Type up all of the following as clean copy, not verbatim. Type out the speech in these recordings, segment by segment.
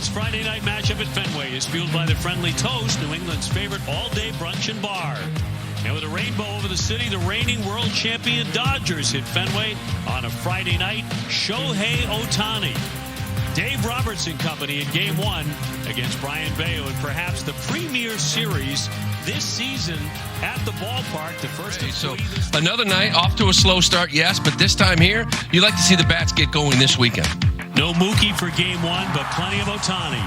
Tonight's Friday night matchup at Fenway is fueled by the Friendly Toast, New England's favorite all-day brunch and bar. And with a rainbow over the city, the reigning world champion Dodgers hit Fenway on a Friday night. Shohei Ohtani, Dave Robertson Company in Game 1 against Brian Bayo in perhaps the premier series this season at the ballpark. The first so another night off to a slow start, yes, but this time here, you like to see the bats get going this weekend. No Mookie for Game 1, but plenty of Ohtani.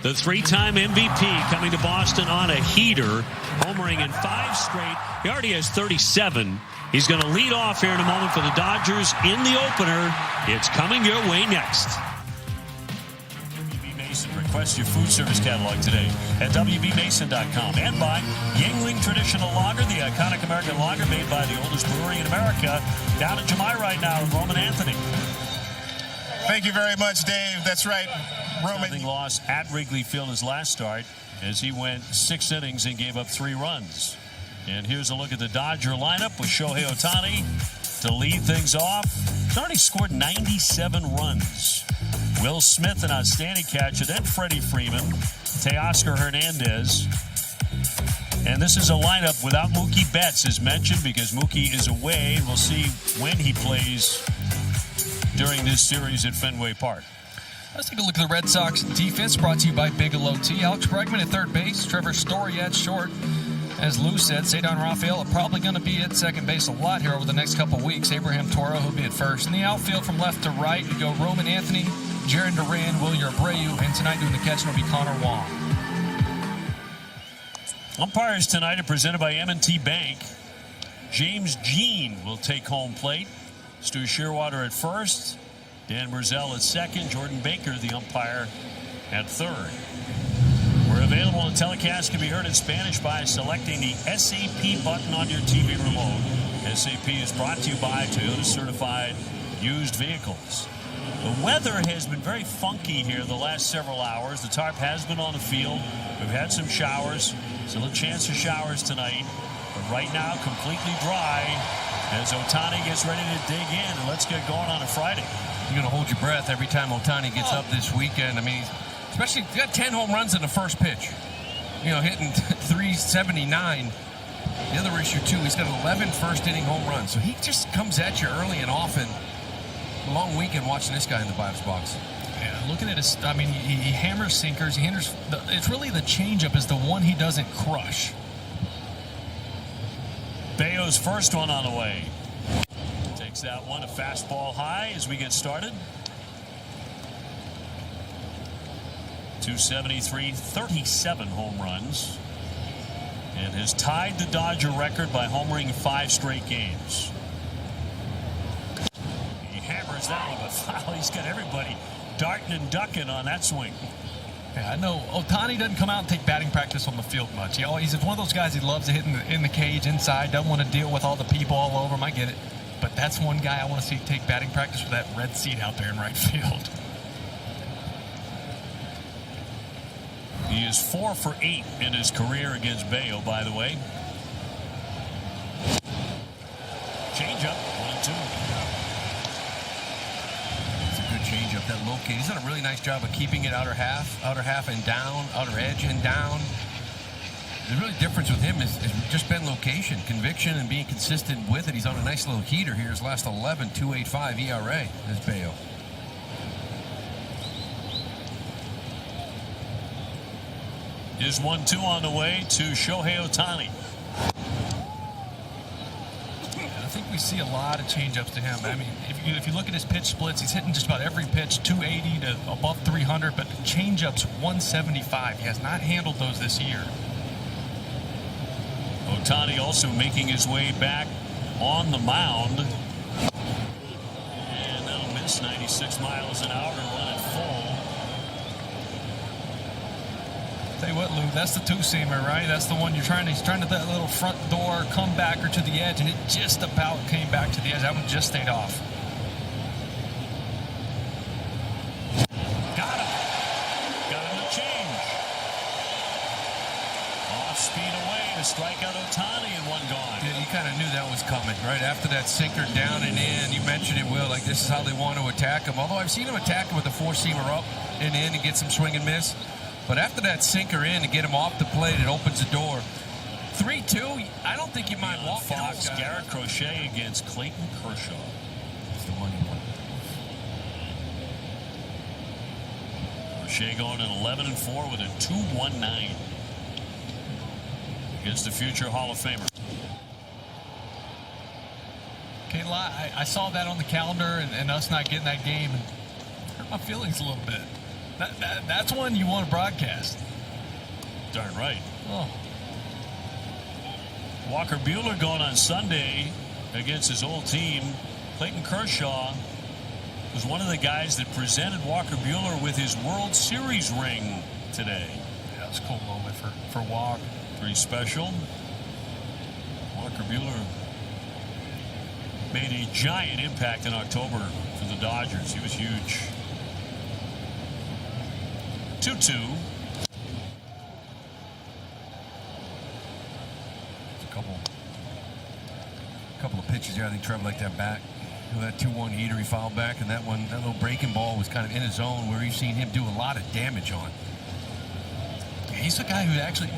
The three-time MVP coming to Boston on a heater, homering in 5 straight. He already has 37. He's going to lead off here in a moment for the Dodgers in the opener. It's coming your way next. WB Mason, request your food service catalog today at WBMason.com. And by Yingling Traditional Lager, the iconic American lager made by the oldest brewery in America. Down in Jamai right now with Roman Anthony. Thank you very much, Dave. That's right. Roman loss at Wrigley Field his last start as he went 6 innings and gave up 3 runs. And here's a look at the Dodger lineup with Shohei Ohtani to lead things off. He's already scored 97 runs. Will Smith, an outstanding catcher, then Freddie Freeman, Teoscar Hernandez. And this is a lineup without Mookie Betts, as mentioned, because Mookie is away. We'll see when he plays during this series at Fenway Park. Let's take a look at the Red Sox defense, brought to you by Bigelow Tea. Alex Bregman at third base, Trevor Story at short. As Lou said, Cedar Rafael are probably going to be at second base a lot here over the next couple weeks. Abraham Toro will be at first. In the outfield from left to right, you go Roman Anthony, Jaron Duran, Wilyer Abreu, and tonight doing the catching will be Connor Wong. Umpires tonight are presented by M&T Bank. James Jean will take home plate. Stu Shearwater at first. Dan Brazell at second. Jordan Baker, the umpire, at third. We're available on telecast. Can be heard in Spanish by selecting the SAP button on your TV remote. SAP is brought to you by Toyota Certified Used Vehicles. The weather has been very funky here the last several hours. The tarp has been on the field. We've had some showers. Still a chance for showers tonight. But right now, completely dry as Ohtani gets ready to dig in. And let's get going on a Friday. You're going to hold your breath every time Ohtani gets up this weekend. I mean, especially he got 10 home runs in the first pitch. You know, hitting 379. The other issue, too, he's got 11 first-inning home runs. So he just comes at you early and often. A long weekend watching this guy in the batter's box. Yeah, looking at his, I mean, he hammers sinkers. He hammers. It's really the changeup is the one he doesn't crush. Bayo's first one on the way. Takes that one, a fastball high as we get started. 273, 37 home runs. And has tied the Dodger record by homering 5 straight games. He hammers that one, but foul. He's got everybody darting and ducking on that swing. Yeah, I know Ohtani doesn't come out and take batting practice on the field much. He's one of those guys he loves to hit in the cage inside, doesn't want to deal with all the people all over him. I get it. But that's one guy I want to see take batting practice with that red seat out there in right field. He is 4 for 8 in his career against Bayo, by the way. Changeup, 1-2. It's a good changeup, that locate. He's done a really nice job of keeping it outer half and down, outer edge and down. The really difference with him is just been location, conviction, and being consistent with it. He's on a nice little heater here. His last 11, 2.85 ERA is Bayo. Is 1-2 on the way to Shohei Ohtani. I think we see a lot of changeups to him. I mean, if you look at his pitch splits, he's hitting just about every pitch, 280 to above 300, but changeups 175. He has not handled those this year. Ohtani also making his way back on the mound. And that'll miss 96 miles an hour to run it full. Tell you what, Lou, that's the two-seamer, right? That's the one he's trying to that little front door comebacker to the edge, and it just about came back to the edge. That one just stayed off. Got him. Got him to change. Off speed away to strike out Ohtani and one gone. Yeah, you kind of knew that was coming, right? After that sinker down and in, you mentioned it, Will, like this is how they want to attack him. Although I've seen him attack him with the four-seamer up. and in and get some swing and miss. But after that sinker in to get him off the plate, it opens the door. 3-2, I don't think you mind walking Fox, off. Garrett Crochet against Clayton Kershaw. It's the money one. Crochet going at 11-4 with a 2.19 against the future Hall of Famer. Can't lie, I saw that on the calendar and us not getting that game and hurt my feelings a little bit. That's one you want to broadcast. Darn right. Oh. Walker Buehler going on Sunday against his old team. Clayton Kershaw was one of the guys that presented Walker Buehler with his World Series ring today. Yeah, that was a cool moment for Walker. Pretty special. Walker Buehler made a giant impact in October for the Dodgers. He was huge. 2-2. Couple of pitches there. I think Trevor liked that bat. That 2-1 heater he fouled back, and that little breaking ball was kind of in his zone where you've seen him do a lot of damage on. Yeah, he's a guy who actually,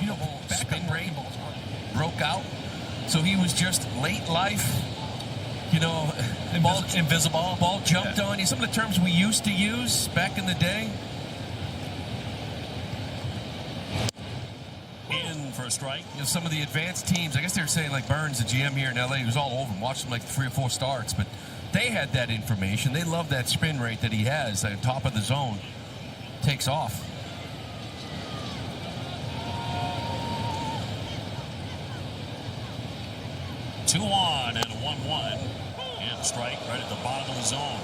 Spin rate broke out. So he was just late life, invisible. Ball jumped on you. Some of the terms we used to use back in the day. In for a strike. Some of the advanced teams, I guess they were saying like Burns, the GM here in LA, he was all over him, watched him like 3 or 4 starts, but they had that information. They love that spin rate that he has, that top of the zone. Takes off. Two on and a 1-1. And a strike right at the bottom of the zone.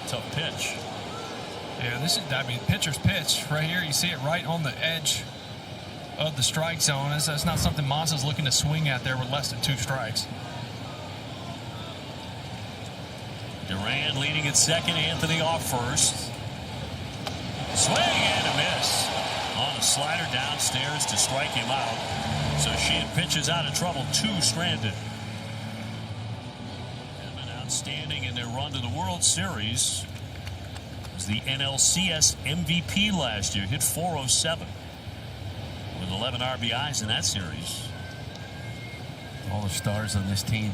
Tough pitch. Yeah, pitcher's pitch right here. You see it right on the edge of the strike zone. That's not something Mazza's looking to swing at there with less than 2 strikes. Duran leading at second, Anthony off first. Swing and a miss. On a slider downstairs to strike him out. So Sheehan pitches out of trouble, 2 stranded. And been outstanding in their run to the World Series. Was the NLCS MVP last year, hit .407 with 11 RBIs in that series. All the stars on this team.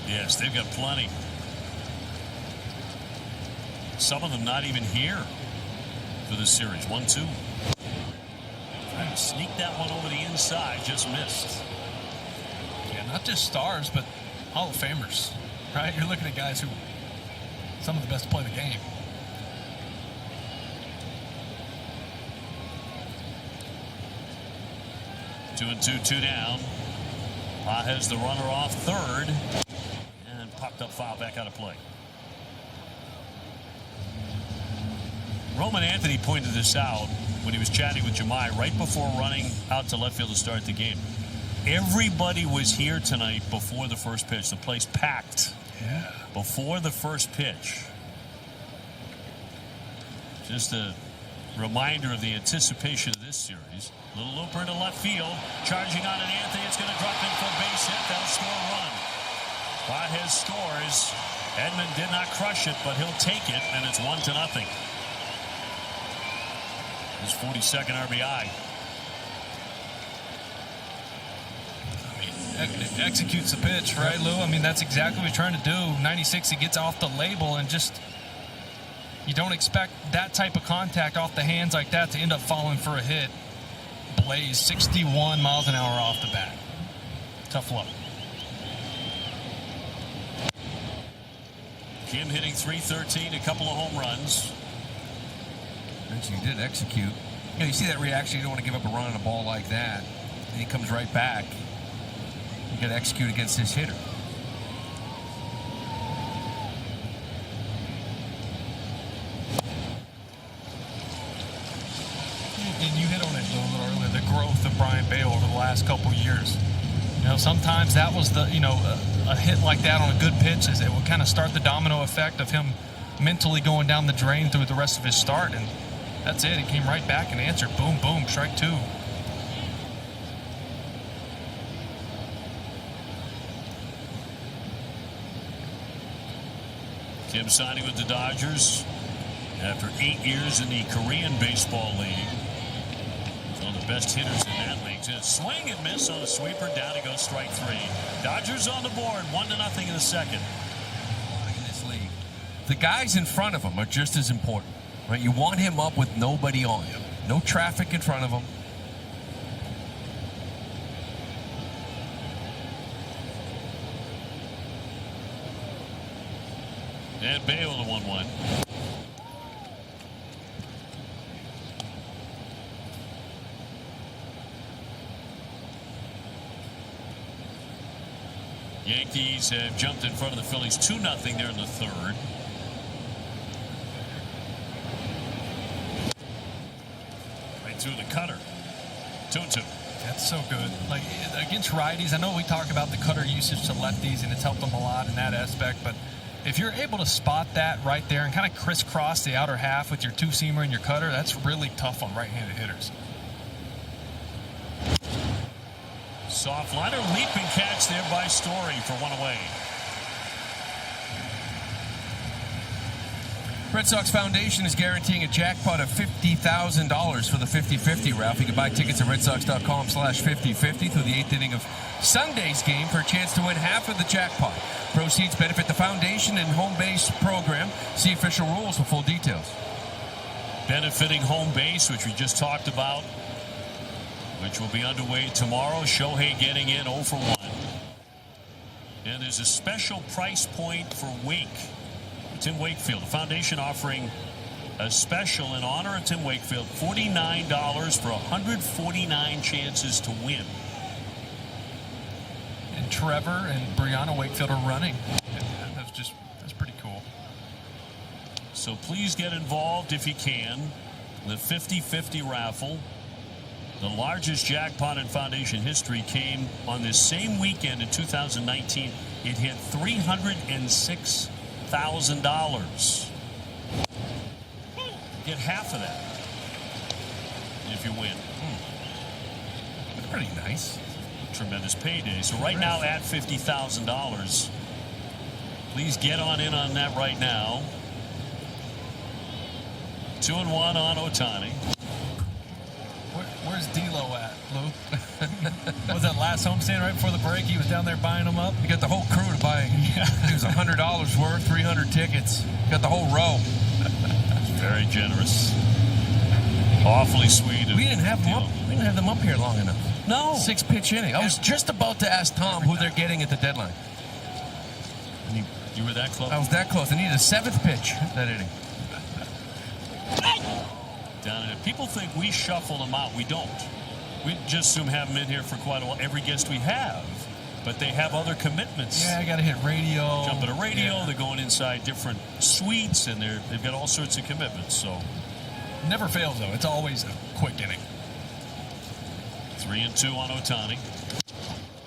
Yes, they've got plenty. Some of them not even here for this series. 1-2. Trying to sneak that one over the inside, just missed. Yeah, not just stars, but Hall of Famers, right? You're looking at guys who, some of the best to play the game. Two and two down. Has the runner off third. And popped up foul back out of play. Roman Anthony pointed this out when he was chatting with Jemai right before running out to left field to start the game. Everybody was here tonight before the first pitch. The place packed. Yeah. Before the first pitch. Just a reminder of the anticipation of this series. Little looper into left field. Charging on it, Anthony. It's going to drop in for a base hit. That'll score a run. Baez scores. Edman did not crush it, but he'll take it, and it's 1-0. His 42nd RBI. It executes the pitch, right, Lou? I mean, that's exactly what he's trying to do. 96, he gets off the label and just, you don't expect that type of contact off the hands like that to end up falling for a hit. Blaze 61 miles an hour off the bat. Tough luck. Kim hitting .313, a couple of home runs. Mentioned he did execute. You see that reaction. You don't want to give up a run on a ball like that. And he comes right back. You got to execute against this hitter. And you hit on it a little bit earlier, the growth of Brian Bale over the last couple of years. Sometimes that was the, a hit like that on a good pitch, is it would kind of start the domino effect of him mentally going down the drain through the rest of his start. And that's it. He came right back and answered. Boom, boom, strike 2. Him signing with the Dodgers after 8 years in the Korean Baseball League. He's one of the best hitters in that league. Just swing and miss on a sweeper. Down he goes, strike 3. Dodgers on the board, 1-0 in the second. In this league, the guys in front of him are just as important. Right? You want him up with nobody on him. No traffic in front of him. And Bale to 1-1. Yankees have jumped in front of the Phillies 2-0 there in the third. Right through the cutter. 2-2. That's so good. Like, against righties, I know we talk about the cutter usage to lefties, and it's helped them a lot in that aspect, but if you're able to spot that right there and kind of crisscross the outer half with your two-seamer and your cutter, that's really tough on right-handed hitters. Soft liner, leaping catch there by Story for one away. Red Sox Foundation is guaranteeing a jackpot of $50,000 for the 50-50 Ralph. You can buy tickets at redsox.com/5050 through the 8th inning of Sunday's game for a chance to win half of the jackpot. Proceeds benefit the foundation and home base program. See official rules for full details. Benefiting home base, which we just talked about, which will be underway tomorrow. Shohei getting in 0 for 1. And there's a special price point for Wake. Tim Wakefield. The foundation offering a special in honor of Tim Wakefield. $49 for 149 chances to win. And Trevor and Brianna Wakefield are running. That's pretty cool. So please get involved if you can. The 50-50 raffle. The largest jackpot in foundation history came on this same weekend in 2019. It hit $306,000. Get half of that if you win. That's pretty nice. Tremendous payday. So right now at $50,000. Please get on in on that right now. 2-1 on Ohtani. Where's D'Lo at, Lou? Was that last homestand right before the break? He was down there buying them up. You got the whole crew to buy. It was $100 worth, 300 tickets. Got the whole row. Very generous. Awfully sweet. We didn't have them up. We didn't have them up here long enough. No. 6-pitch inning. I was just about to ask Tom who they're getting at the deadline. You were that close? I was that close. I needed a 7th pitch that inning. Down in it. People think we shuffle them out. We don't. We just assume have them in here for quite a while. Every guest we have. But they have other commitments. Yeah, I got to hit radio. Jumping a radio. Yeah. They're going inside different suites, and they've got all sorts of commitments. So never fails, though. It's always a quick inning. 3-2 on Ohtani.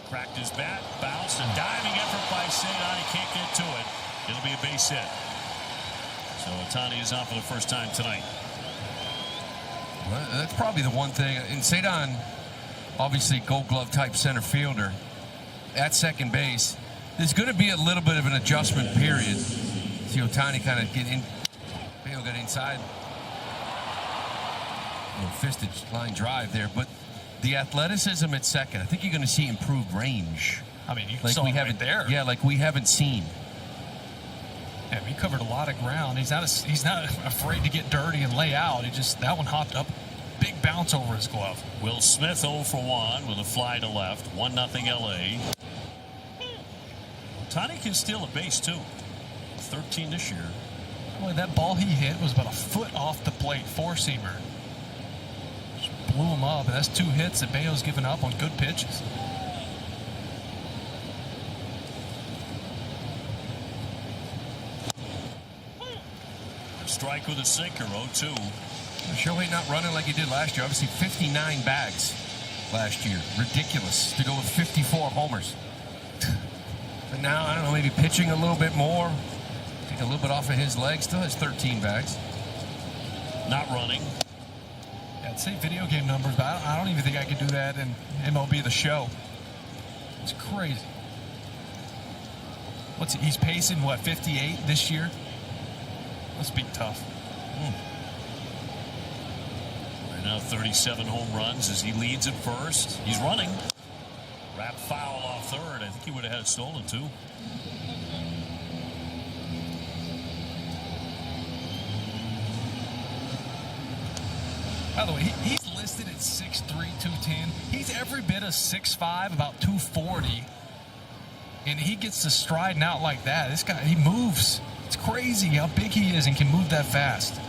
Cracked his bat, bounced, and diving effort by Cedon. He can't get to it. It'll be a base hit. So Ohtani is on for the first time tonight. Well, that's probably the one thing. And Cedon, obviously Gold Glove type center fielder at second base. There's going to be a little bit of an adjustment period. See Ohtani kind of get in. Bale got inside. A little fisted line drive there, but the athleticism at second, I think you're going to see improved range. I mean, you saw it right there. Yeah, like we haven't seen. Yeah, he covered a lot of ground. He's not afraid to get dirty and lay out. That one hopped up, big bounce over his glove. Will Smith 0 for 1 with a fly to left. 1-0 LA. Ohtani can steal a base too. 13 this year. Boy, that ball he hit was about a foot off the plate. Four-seamer. Just blew him up. And that's 2 hits that Bayo's given up on good pitches. Strike with a sinker, 0-2. Shohei not running like he did last year. Obviously 59 bags last year. Ridiculous to go with 54 homers. But now, I don't know, maybe pitching a little bit more. Take a little bit off of his legs. Still has 13 bags. Not running. Yeah, I'd say video game numbers, but I don't even think I could do that in MLB The Show. It's crazy. He's pacing, 58 this year? Must be tough. Right now 37 home runs as he leads at first. He's running. Wrap foul off third. I think he would have had it stolen too. By the way, he's listed at 6'3", 210. He's every bit of 6'5", about 240. And he gets to striding out like that. This guy, he moves. It's crazy how big he is and can move that fast.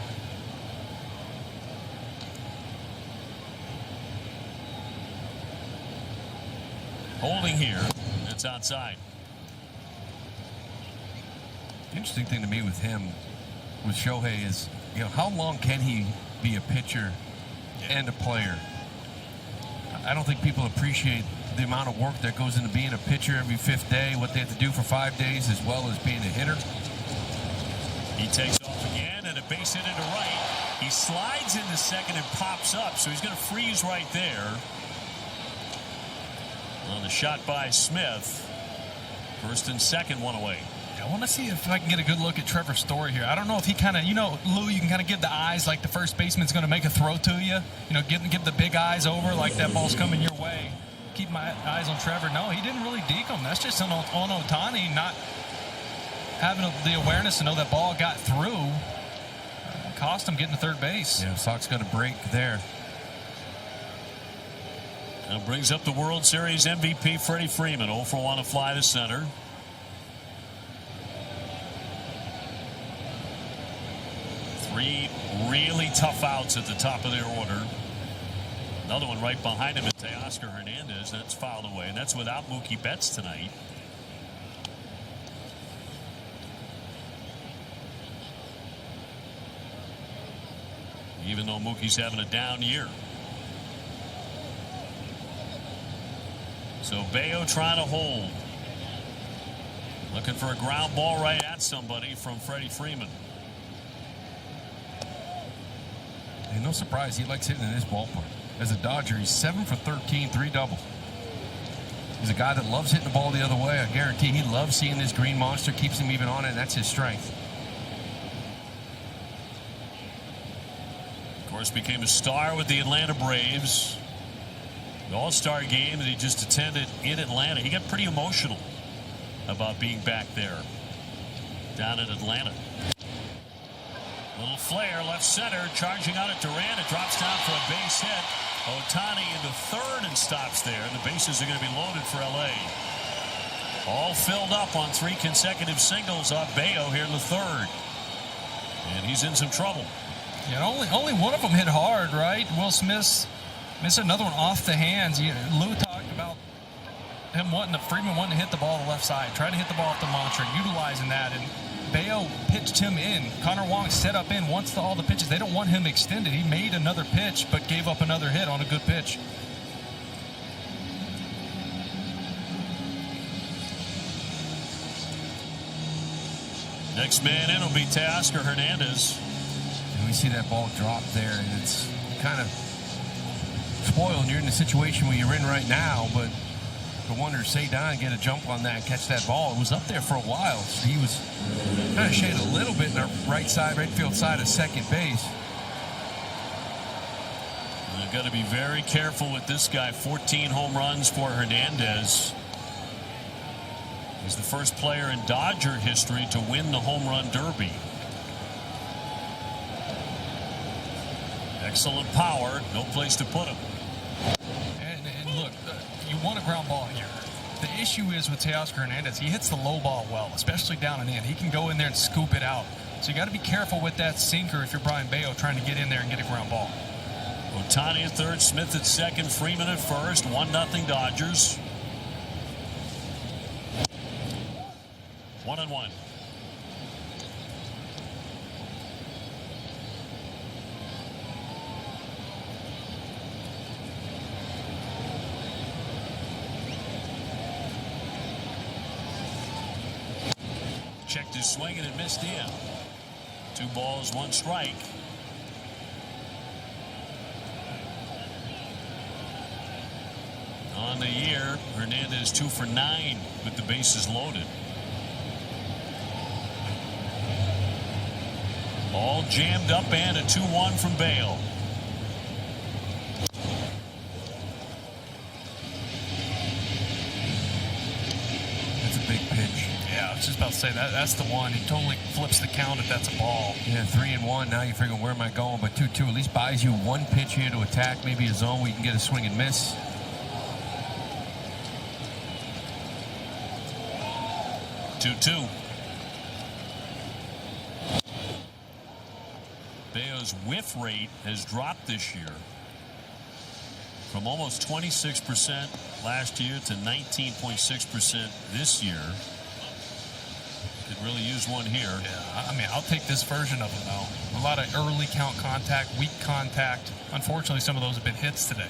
Holding here. It's outside. The interesting thing to me with him, with Shohei, is, you know, how long can he be a pitcher and a player? I don't think people appreciate the amount of work that goes into being a pitcher every fifth day, what they have to do for 5 days, as well as being a hitter. He takes off again, and a base hit into right. He slides into second and pops up, so he's going to freeze right there. On the shot by Smith. First and second, one away. I want to see if I can get a good look at Trevor Story here. I don't know if he kind of, you know, Lou, you can kind of give the eyes like the first baseman's going to make a throw to you. You know, give the big eyes over like that ball's coming your way. Keep my eyes on Trevor. No, he didn't really deke him. That's just on Ohtani not having the awareness to know that ball got through. Cost him getting to third base. Yeah, Sox got a break there. That brings up the World Series MVP Freddie Freeman. 0 for 1 to fly to center. Three really tough outs at the top of their order. Another one right behind him is Teoscar Hernandez. That's fouled away, and that's without Mookie Betts tonight. Even though Mookie's having a down year. So Bayo trying to hold. Looking for a ground ball right at somebody from Freddie Freeman. And no surprise, he likes hitting in this ballpark. As a Dodger, he's 7 for 13, 3 doubles. He's a guy that loves hitting the ball the other way. I guarantee he loves seeing this green monster, keeps him even on it, and that's his strength. Of course, became a star with the Atlanta Braves. The All-Star game that he just attended in Atlanta. He got pretty emotional about being back there down in Atlanta. Little flare, left center, charging on it. Durant. It drops down for a base hit. Ohtani into third and stops there. The bases are going to be loaded for L.A. All filled up on 3 consecutive singles off Bayo here in the third. And he's in some trouble. Yeah, only one of them hit hard, right? Will Smith missed another one off the hands. Lou talked about him Freeman wanting to hit the ball on the left side, trying to hit the ball off the mantra, utilizing that, and Bayo pitched him in. Connor Wong set up in once all the pitches. They don't want him extended. He made another pitch, but gave up another hit on a good pitch. Next man in will be Teoscar Hernandez. And we see that ball drop there, and it's kind of spoiled. You're in the situation where you're in right now, but I wonder if Cedon get a jump on that and catch that ball. It was up there for a while. So he was kind of shaded a little bit in the right field side of second base. They've got to be very careful with this guy. 14 home runs for Hernandez. He's the first player in Dodger history to win the home run derby. Excellent power. No place to put him. And look, you want a ground ball here. The issue is with Teoscar Hernandez, he hits the low ball well, especially down and in. He can go in there and scoop it out. So you got to be careful with that sinker if you're Brian Bayo trying to get in there and get a ground ball. Ohtani at third, Smith at second, Freeman at first. 1-0 Dodgers. 1-1. Checked his swing and it missed in. 2 balls, 1 strike. On the year, Hernandez 2 for 9 with the bases loaded. All jammed up and a 2-1 from Bale. That's a big pitch. Yeah, I was just about to say that's the one. He totally flips the count if that's a ball. Yeah, 3-1. Now you're figuring, where am I going? But 2-2 at least buys you one pitch here to attack, maybe a zone where you can get a swing and miss. Two. Bayo's whiff rate has dropped this year from almost 26% last year to 19.6% this year. Could really use one here. Yeah, I mean, I'll take this version of him, though. A lot of early count contact, weak contact. Unfortunately, some of those have been hits today.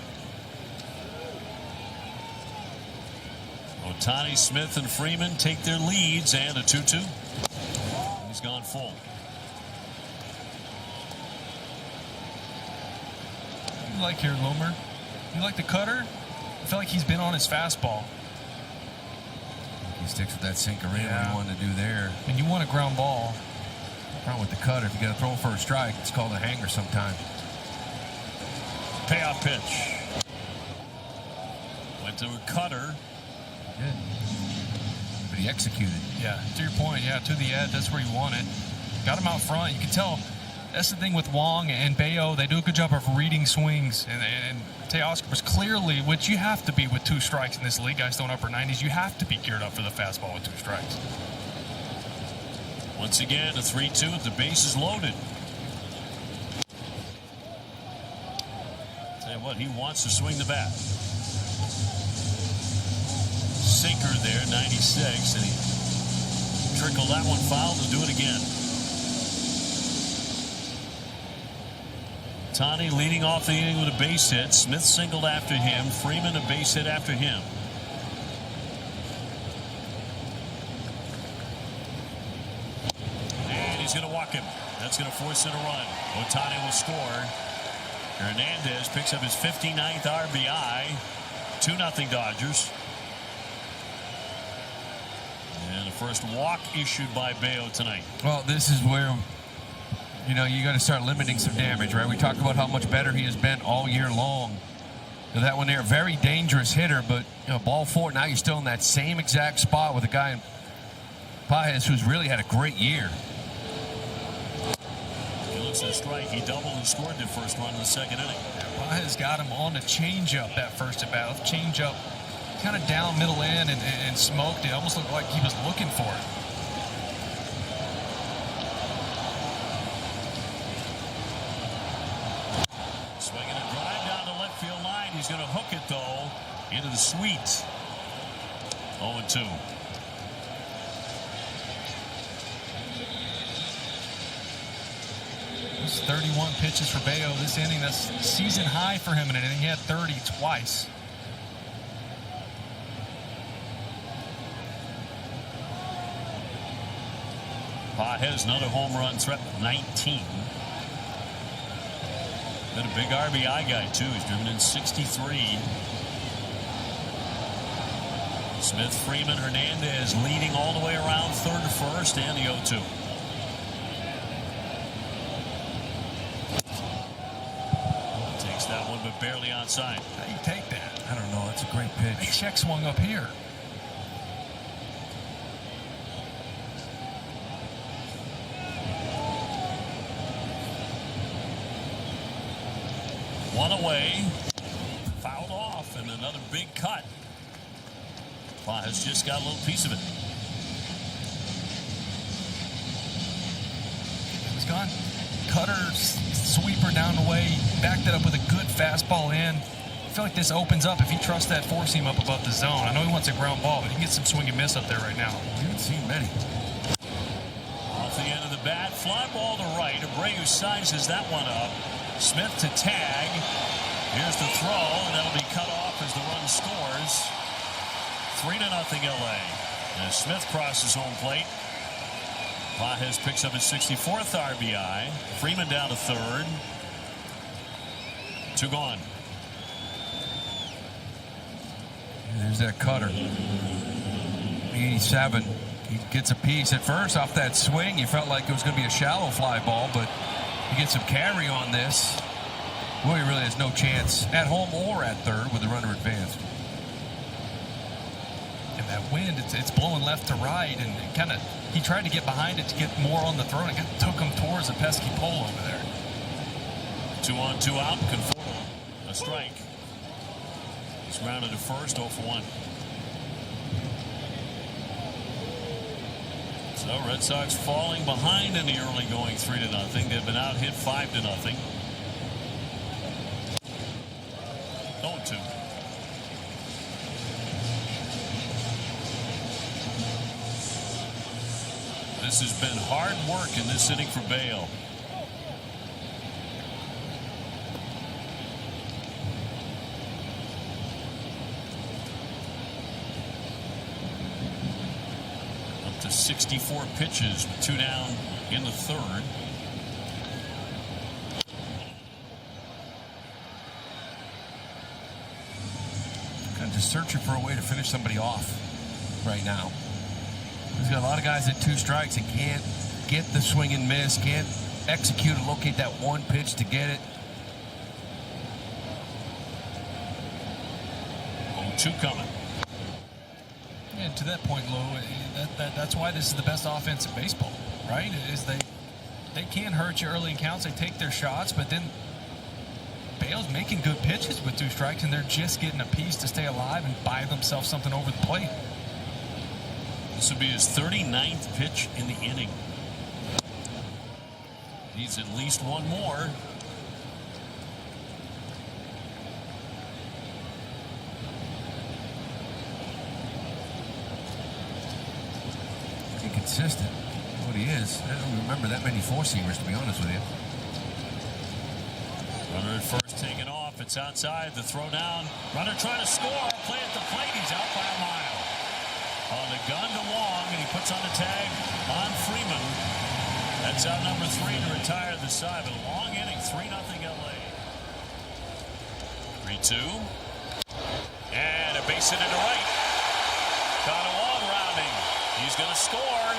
Ohtani, Smith, and Freeman take their leads, and a 2-2. He's gone full. You like your Loomer? You like the cutter? I feel like he's been on his fastball. He sticks with that sinker in what he wanted to do there. And you want a ground ball. Problem with the cutter, if you got to throw for a strike, it's called a hanger sometimes. Payoff pitch. Went to a cutter. Good. But he executed. Yeah, to your point, to the edge, that's where you want it. Got him out front. You can tell that's the thing with Wong and Bayo. They do a good job of reading swings. And Teoscar was clearly, which you have to be with 2 strikes in this league. Guys throwing upper 90s, you have to be geared up for the fastball with 2 strikes. Once again, a 3-2 with the bases loaded. Tell you what, he wants to swing the bat. Sinker there, 96, and he trickled that one foul to do it again. Ohtani leading off the inning with a base hit. Smith singled after him. Freeman a base hit after him. And he's going to walk him. That's going to force it a run. Ohtani will score. Hernandez picks up his 59th RBI. 2-0 Dodgers. And the first walk issued by Bayo tonight. Well, this is where, you got to start limiting some damage, right? We talked about how much better he has been all year long. That one there, very dangerous hitter, but ball 4. Now you're still in that same exact spot with a guy in Paez who's really had a great year. He looks at a strike. He doubled and scored the first run in the second inning. Paez got him on the changeup that first at bat. Changeup kind of down middle in and smoked it. Almost looked like he was looking for it. Swinging a drive down the left field line. He's going to hook it, though, into the sweet. 0-2. It's 31 pitches for Bayo this inning. That's season high for him in an inning. He had 30 twice. Paez, another home run threat, 19. Been a big RBI guy, too. He's driven in 63. Smith, Freeman, Hernandez leading all the way around third to first, and the 0-2. Takes that one, but barely onside. How do you take that? I don't know. That's a great pitch. Big check swung up here. One away, fouled off, and another big cut. Paez just got a little piece of it. It was gone. Cutter, sweeper down the way, backed it up with a good fastball in. I feel like this opens up if he trusts that four seam up above the zone. I know he wants a ground ball, but he can get some swing and miss up there right now. We haven't seen many. Off the end of the bat, fly ball to right. Abreu sizes that one up. Smith to tag. Here's the throw, and that'll be cut off as the run scores. 3-0 LA. As Smith crosses home plate. Paez picks up his 64th RBI. Freeman down to third. 2 gone. There's that cutter. 87. He gets a piece. At first, off that swing, you felt like it was going to be a shallow fly ball, but he gets some carry on this. Boy, he really has no chance at home or at third with the runner advanced. And that wind, it's blowing left to right, and kind of he tried to get behind it to get more on the throw, and it took him towards a pesky pole over there. 2 on, 2 out. Conforto, a strike. He's grounded to first, 0 for 1. So Red Sox falling behind in the early going 3-0. They've been out hit 5-0. 0-2. This has been hard work in this inning for Bale. Up to 64 pitches with 2 down in the third. Kind of just searching for a way to finish somebody off right now. He's got a lot of guys at 2 strikes and can't get the swing and miss, can't execute and locate that one pitch to get it. 0-2 coming. And to that point, Lou, that's why this is the best offense in baseball, right? Is they can hurt you early in counts. They take their shots, but then Bale's making good pitches with 2 strikes, and they're just getting a piece to stay alive and buy themselves something over the plate. This will be his 39th pitch in the inning. Needs at least one more. Inconsistent. What he is. I don't remember that many 4-seamers, to be honest with you. Runner at first taking off. It's outside. The throw down. Runner trying to score. Play at the plate. He's out by a mile. On the gun to Wong, and he puts on the tag on Freeman. That's out number 3 to retire the side. But a long inning, 3-0 LA. 3-2. And a base hit into right. Connor Wong rounding. He's going to score.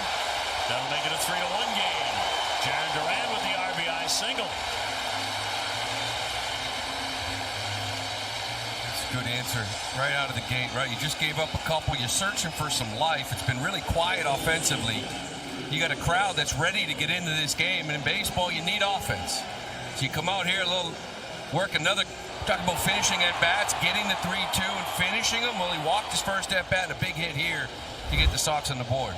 That'll make it a 3-1 game. Jaron Duran with the RBI single. Good answer right out of the gate, right? You just gave up a couple. You're searching for some life. It's been really quiet offensively. You got a crowd that's ready to get into this game, and in baseball, you need offense. So you come out here a little, work another, talk about finishing at bats, getting the 3-2 and finishing them. Well, he walked his first at bat and a big hit here to get the Sox on the board.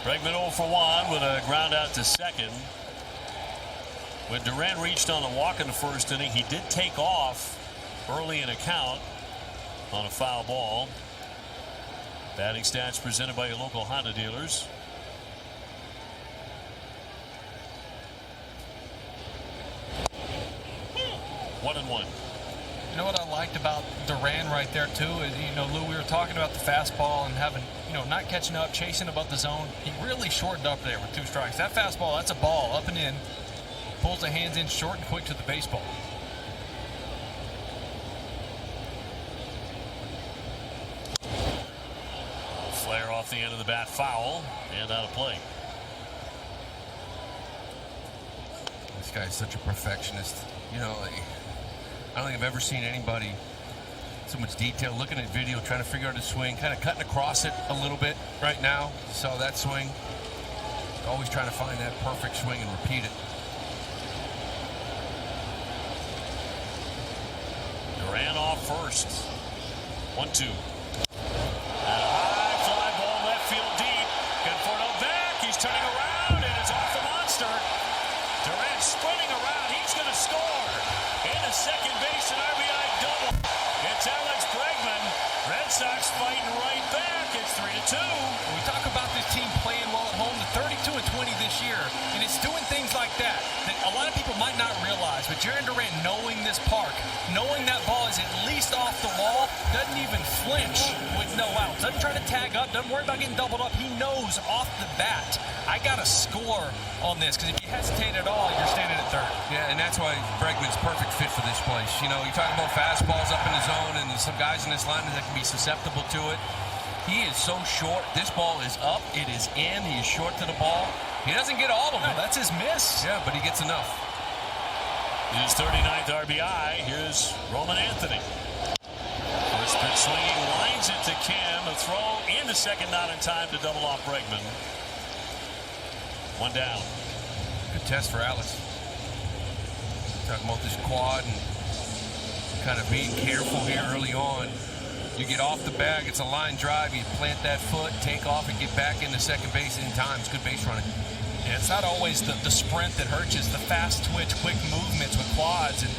Bregman 0 for 1 with a ground out to second. When Duran reached on the walk in the first inning, he did take off early in a count on a foul ball. Batting stats presented by your local Honda dealers. One and one. You know what I liked about Duran right there too is, Lou, we were talking about the fastball and having, not catching up, chasing above the zone. He really shortened up there with 2 strikes. That fastball, that's a ball up and in. Pulls the hands in short and quick to the baseball. Flare off the end of the bat, foul, and out of play. This guy's such a perfectionist. I don't think I've ever seen anybody so much detail, looking at video, trying to figure out his swing, kind of cutting across it a little bit right now. You saw that swing. Always trying to find that perfect swing and repeat it. Duran off first. 1-2. And a high fly ball left field deep. Conforto back. He's turning around and it's off the monster. Duran sprinting around. He's going to score. Into second base, an RBI double. It's Alex Bregman. Red Sox fighting right back. It's 3-2. We talk about this team playing well at home. The 32-20 this year, and it's doing things like that a lot of people might not realize. But Jaron Duran, knowing this park, knowing that ball is at least off the wall, doesn't even flinch with no outs. Doesn't try to tag up. Doesn't worry about getting doubled up. He knows off the bat, I got to score on this, because if you hesitate at all, you're standing at third. Yeah, and that's why Bregman's perfect fit for this place. You're talking about fastballs up in the zone, and some guys in this line that can be susceptible to it. He is so short. This ball is up. It is in. He is short to the ball. He doesn't get all of it. That's his miss. Yeah, but he gets enough. His 39th RBI. Here's Roman Anthony. First pitch swinging, lines it to Kim. A throw into second, not in time to double off Bregman. One down. Good test for Alex. Talking about this quad and kind of being careful here early on. You get off the bag, it's a line drive, you plant that foot, take off, and get back into second base in time. It's good base running. Yeah, it's not always the sprint that hurts you. It's the fast twitch, quick movements with quads, and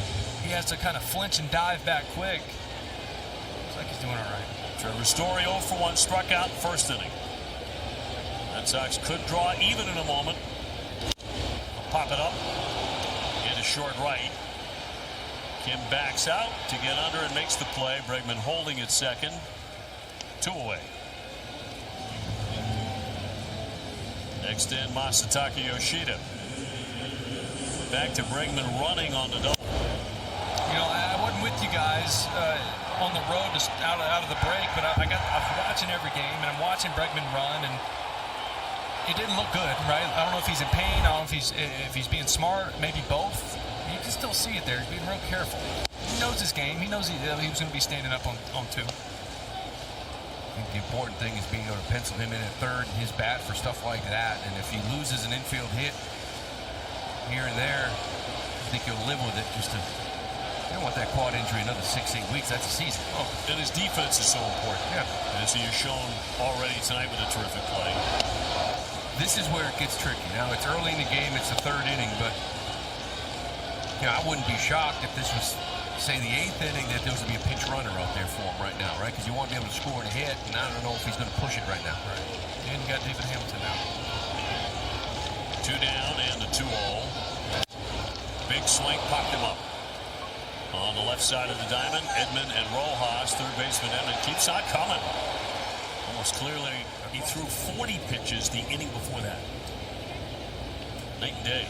he has to kind of flinch and dive back quick. Looks like he's doing all right. Trevor Story 0 for 1, struck out first inning. Red Sox could draw even in a moment. They'll pop it up into short right. Kim backs out to get under and makes the play. Bregman holding at second. 2 away. Next in, Masataka Yoshida. Back to Bregman running on the double. You know, I wasn't with you guys on the road just out of the break, but I'm watching every game, and I'm watching Bregman run, and it didn't look good, right? I don't know if he's in pain. I don't know if he's being smart, maybe both. You can still see it there. He's being real careful. He knows his game. He knows he was going to be standing up on 2. I think the important thing is being able to pencil him in at third and his bat for stuff like that. And if he loses an infield hit here and there, I think you'll live with it. You don't want that quad injury another 6-8 weeks. That's a season. Oh, and his defense is so important. Yeah. As he has shown already tonight with a terrific play. This is where it gets tricky. Now, it's early in the game. It's the 3rd inning, but I wouldn't be shocked if this was, say, the 8th inning, that there was going to be a pinch runner out there for him right now, right? Because you want to be able to score in a hit, and I don't know if he's going to push it right now. Right. And you got David Hamilton now. 2 down and the 2-0. Big swing, popped him up. On the left side of the diamond, Edman and Rojas. Third baseman Edman keeps on coming. Almost clearly, he threw 40 pitches the inning before that. Night and day.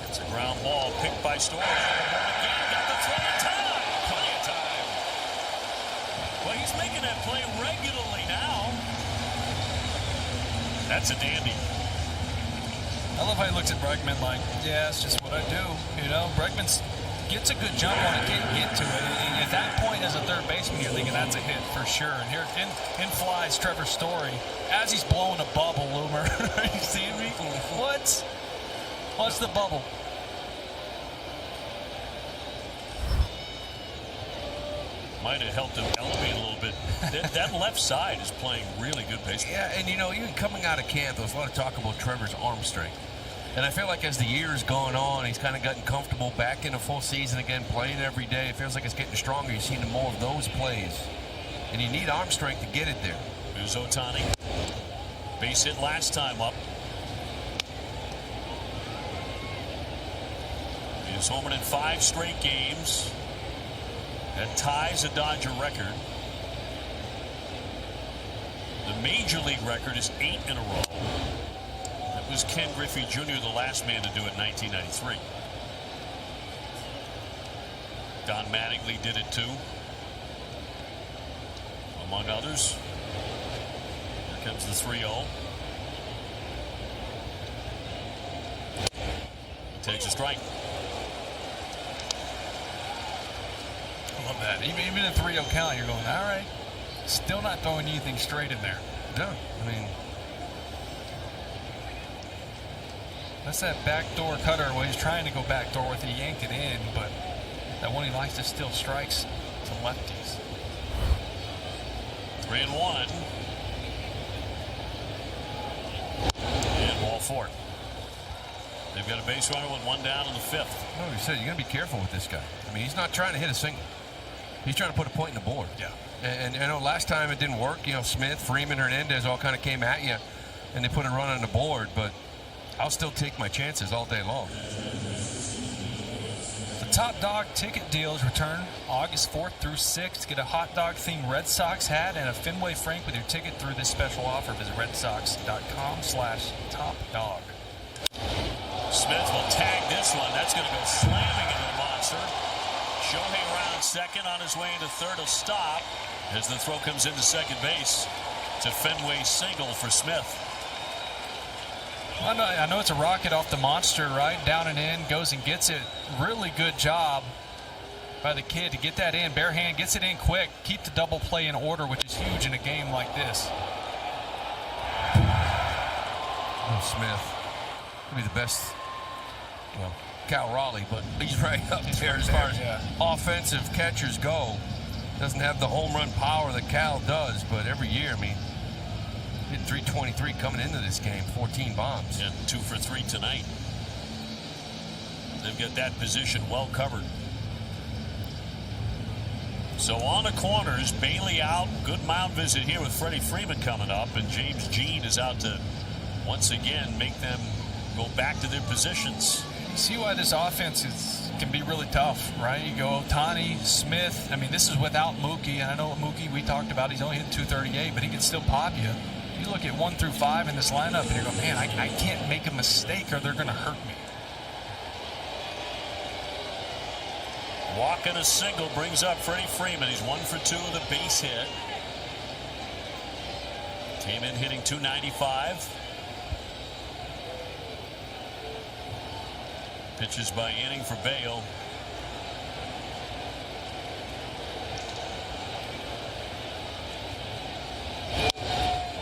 It's a ground ball picked by Story. Again, got the throw in time. Plenty of time. Well, he's making that play regularly now. That's a dandy. I love how he looks at Bregman like, yeah, it's just what I do. You know, Bregman gets a good jump on it, can't get to it. And at that point, as a third baseman, you're thinking that's a hit for sure. And here in flies Trevor Story as he's blowing a bubble, Loomer. Are you seeing me? What? What's the bubble? Might have helped him elevate a little bit. That left side is playing really good baseball. Yeah, and even coming out of camp, there was a lot of talk about Trevor's arm strength. And I feel like as the year's gone on, he's kind of gotten comfortable back in a full season again, playing every day. It feels like it's getting stronger. You've seen more of those plays. And you need arm strength to get it there. Here's Ohtani. Base hit last time up. He's homered in 5 straight games. That ties a Dodger record. The Major League record is 8 in a row. That was Ken Griffey Jr., the last man to do it in 1993. Don Mattingly did it too, among others. Here comes the 3-0. Takes a strike. I love that. Even a 3-0 count, you're going, all right. Still not throwing anything straight in there. No, I mean, that's that backdoor cutter where he's trying to go backdoor with it. He yanked it in, but that one he likes to still strikes to lefties. 3-1. And ball 4. They've got a base runner with 1 down in the 5th. no, you said you got to be careful with this guy. I mean, he's not trying to hit a single. He's trying to put a point in the board. Yeah. And I know last time it didn't work. Smith, Freeman, Hernandez all kind of came at you, and they put a run on the board. But I'll still take my chances all day long. The Top Dog ticket deals return August 4th through 6th. Get a hot dog themed Red Sox hat and a Fenway Frank with your ticket through this special offer. Visit redsox.com/topdog. Smith will tag this one. That's going to go slamming into the monster. Shohei round second, on his way into third. He'll stop as the throw comes into second base. It's a Fenway single for Smith. I know it's a rocket off the monster, right? Down and in, goes and gets it. Really good job by the kid to get that in. Bare hand, gets it in quick. Keep the double play in order, which is huge in a game like this. Oh, Smith. Could be the best, well, Cal Raleigh, but he's right up there as far as offensive catchers go. Doesn't have the home run power that Cal does, but every year, I mean, hit 323 coming into this game, 14 bombs. And 2 for 3 tonight. They've got that position well covered. So on the corners, Bailey out. Good mound visit here with Freddie Freeman coming up, and James Jean is out to once again make them go back to their positions. You see why this offense can be really tough, right? You go Ohtani, Smith. I mean, this is without Mookie, and I know Mookie we talked about. He's only hitting 238, but he can still pop you. You look at 1 through 5 in this lineup, and you go, man, I can't make a mistake or they're going to hurt me. Walk and a single brings up Freddie Freeman. He's 1 for 2 with a base hit. Came in hitting 295. Pitches by inning for Bale.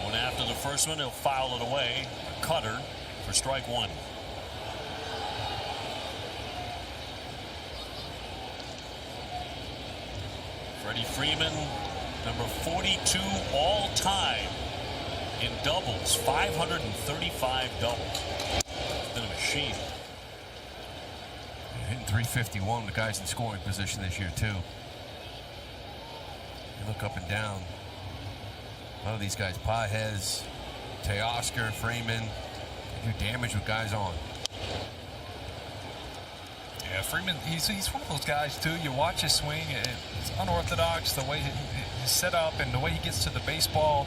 Going after the first one, he'll foul it away. A cutter for strike 1. Freddie Freeman, number 42 all time in doubles, 535 doubles. Been a machine. Hitting 351, the guys in scoring position this year too. You look up and down. A lot of these guys, Pajes, Teoscar, Freeman, they do damage with guys on. Yeah, Freeman, he's one of those guys, too. You watch his swing, it's unorthodox, the way he's set up and the way he gets to the baseball.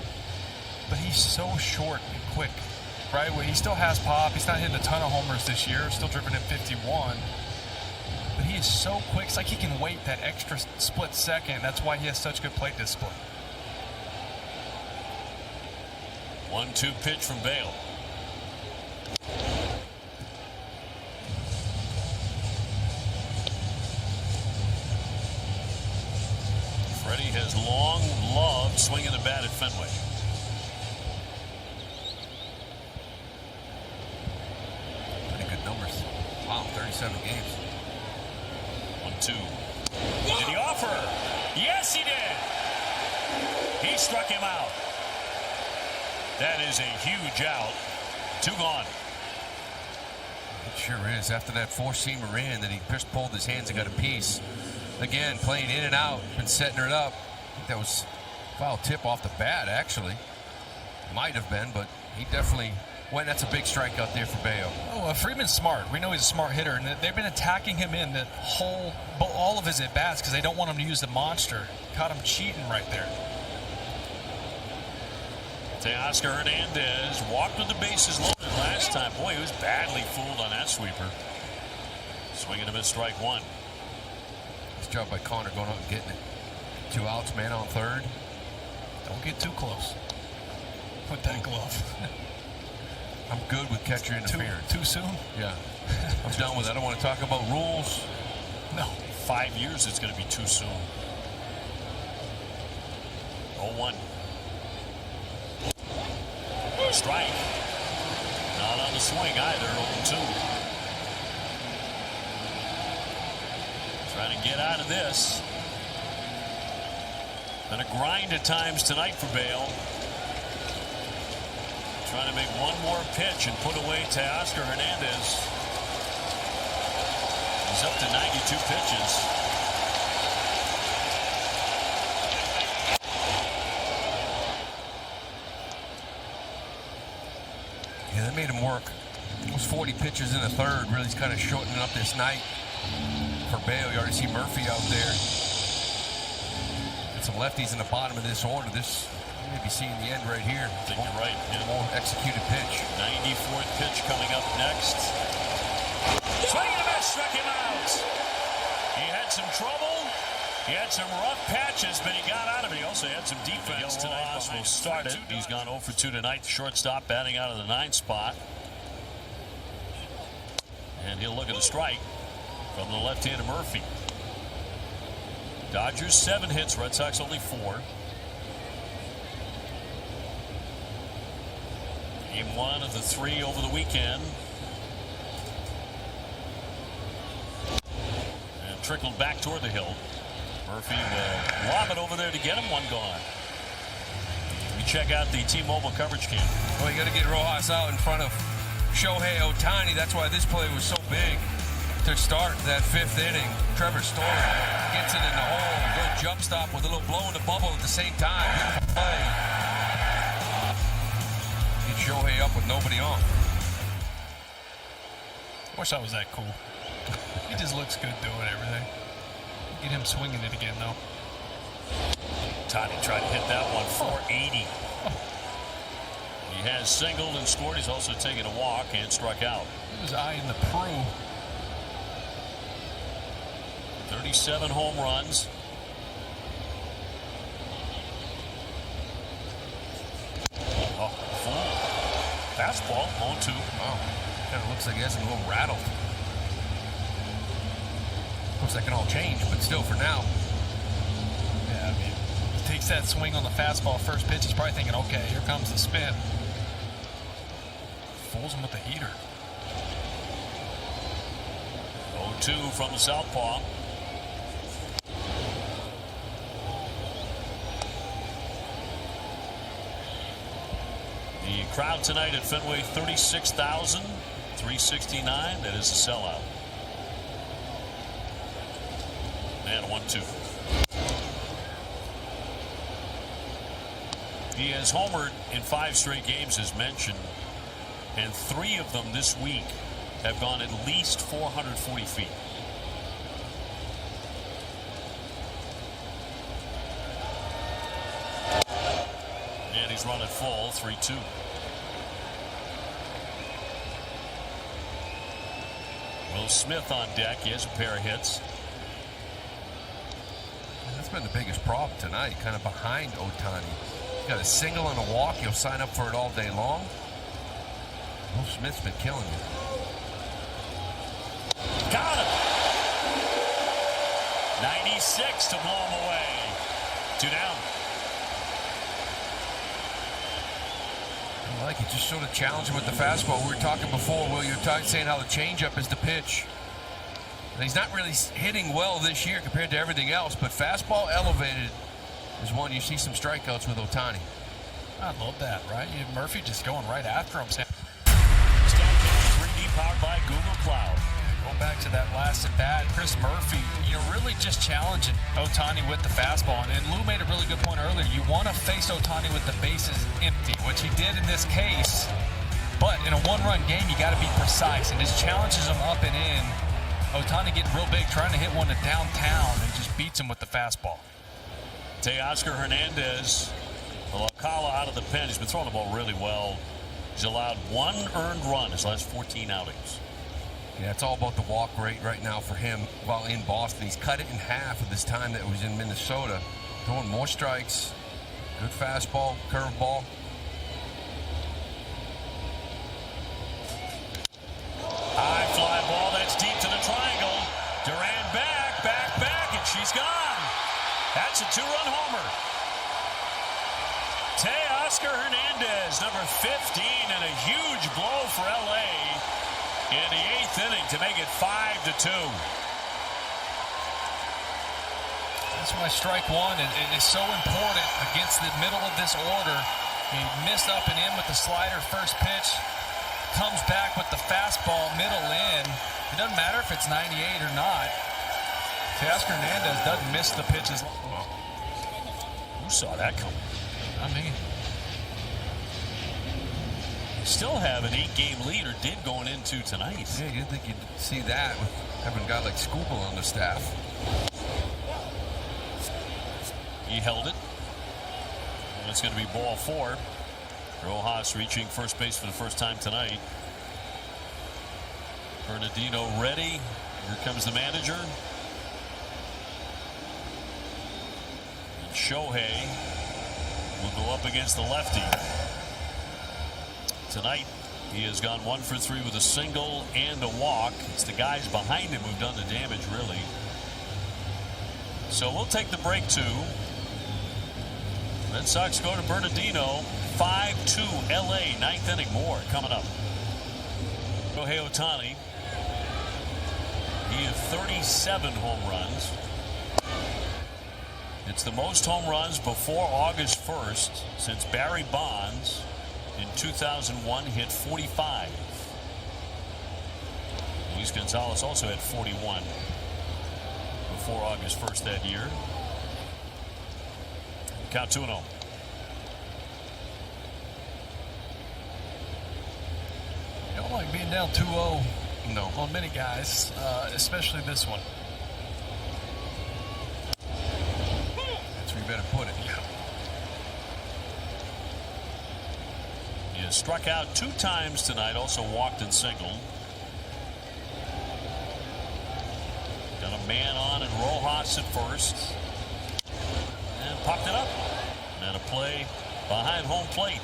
But he's so short and quick, right? Where he still has pop. He's not hitting a ton of homers this year, still driven in 51. But he is so quick. It's like he can wait that extra split second. That's why he has such good plate discipline. 1-2 pitch from Bale. Freddie has long loved swinging the bat at Fenway. Pretty good numbers. Wow, 37 games. 1-2. Did he offer? Yes, he did. He struck him out. That is a huge out. 2 gone. It sure is. After that four-seamer in, that he just pulled his hands and got a piece. Again, playing in and out, been setting it up. I think that was a foul tip off the bat, actually. Might have been, but he definitely went. That's a big strikeout there for Bayo. Oh, Freeman's smart. We know he's a smart hitter, and they've been attacking him in the all of his at-bats because they don't want him to use the monster. Caught him cheating right there. Teoscar Hernandez walked with the bases loaded last time. Boy, he was badly fooled on that sweeper. Swinging him at strike 1. Nice job by Connor going out and getting it. 2 outs, man on third. Don't get too close with that glove. I'm good with catcher interference. Too soon? Yeah. I'm done with it. I don't want to talk about rules. No. 5 years it's going to be too soon. 0-1. Strike. Not on the swing either. 0-2. Trying to get out of this. Been a grind at times tonight for Bale. Trying to make one more pitch and put away Teoscar Hernandez. He's up to 92 pitches. Yeah, that made him work. It was 40 pitches in the third. Really, he's kind of shortening up this night for Bale. You already see Murphy out there. Got some lefties in the bottom of this order. This may be seeing the end right here. I think you're right. Yeah. More executed pitch. 94th pitch coming up next. Swing and a miss, struck him out. He had some trouble. He had some rough patches, but he got out of it. He also had some defense tonight. Rojas will start it. He's gone 0 for 2 tonight. The shortstop batting out of the 9th spot. And he'll look at a strike from the left-hander Murphy. Dodgers 7 hits, Red Sox only 4. Game 1 of the 3 over the weekend. And trickled back toward the hill. Murphy will lob it over there to get him. One gone. We check out the T-Mobile coverage cam. Well, you got to get Rojas out in front of Shohei Ohtani. That's why this play was so big to start that 5th inning. Trevor Story gets it in the hole. Good jump stop with a little blow in the bubble at the same time. Beautiful play. Get Shohei up with nobody on. Wish I was that cool. He just looks good doing everything. Get him swinging it again, though. Ohtani tried to hit that one, 480. He has singled and scored. He's also taken a walk and struck out. He was eyeing the Prue. 37 home runs. Oh, full. Fastball, 0-2. Wow. Kind of looks like he has a little rattled. Of course, that can all change, but still for now. Yeah, I mean, he takes that swing on the fastball first pitch. He's probably thinking, okay, here comes the spin. Fools him with the heater. 0-2 from the southpaw. The crowd tonight at Fenway, 36,369. That is a sellout. And 1-2. He has homered in 5 straight games, as mentioned, and 3 of them this week have gone at least 440 feet. And he's run it full, 3-2. Will Smith on deck. He has a pair of hits. That's been the biggest problem tonight, kind of behind Ohtani. He's got a single and a walk. He'll sign up for it all day long. Will Smith's been killing you. Got him. 96 to blow him away. 2 down. I like it. Just sort of challenge him with the fastball. We were talking before, Will, you're saying how the changeup is the pitch. And he's not really hitting well this year compared to everything else, but fastball elevated is one. You see some strikeouts with Ohtani. I love that, right? Murphy just going right after him. 3D powered by Google Cloud. Going back to that last at bat, Chris Murphy, really just challenging Ohtani with the fastball. And Lou made a really good point earlier. You want to face Ohtani with the bases empty, which he did in this case. But in a one-run game, you got to be precise. And just challenges him up and in. Ohtani getting real big, trying to hit one to downtown, and just beats him with the fastball. Teoscar Hernandez, Alcala out of the pen. He's been throwing the ball really well. He's allowed 1 earned run his last 14 outings. Yeah, it's all about the walk rate right now for him while in Boston. He's cut it in half of this time that it was in Minnesota. Throwing more strikes, good fastball, curveball. High fly ball, that's deep to the triangle. Duran back, and she's gone. That's a 2-run homer. Teoscar Hernandez, number 15, and a huge blow for L.A. in the 8th inning to make it 5-2. That's why strike one is so important against the middle of this order. He missed up and in with the slider first pitch. Comes back with the fastball middle in. It doesn't matter if it's 98 or not. Teoscar Hernandez doesn't miss the pitches. Who saw that coming? I mean, still have an 8-game lead, or did going into tonight. Yeah, you didn't think you'd see that with having a guy like Skubal on the staff. He held it. And it's going to be ball 4. Rojas reaching first base for the first time tonight. Bernardino ready. Here comes the manager. Shohei will go up against the lefty. Tonight, he has gone 1 for 3 with a single and a walk. It's the guys behind him who've done the damage, really. So we'll take the break, too. Red Sox go to Bernardino. 5-2 LA. 9th inning. More coming up. Shohei Ohtani. He has 37 home runs. It's the most home runs before August 1st since Barry Bonds in 2001 hit 45. Luis Gonzalez also had 41 before August 1st that year. Count 2-0. You don't like being down 2-0. No. On many guys, especially this one. That's where you better put it. He has struck out 2 times tonight, also walked and singled. Got a man on and Rojas at first. And popped it up. And a play behind home plate.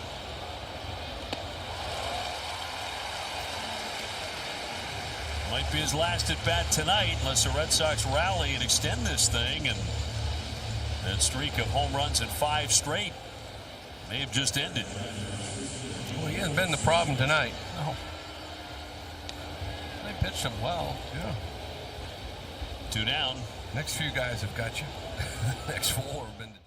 Might be his last at bat tonight unless the Red Sox rally and extend this thing, and that streak of home runs in 5 straight may have just ended. Well, he hasn't been the problem tonight. No. They pitched him well. Yeah. 2 down. Next few guys have got you. Next 4 have been.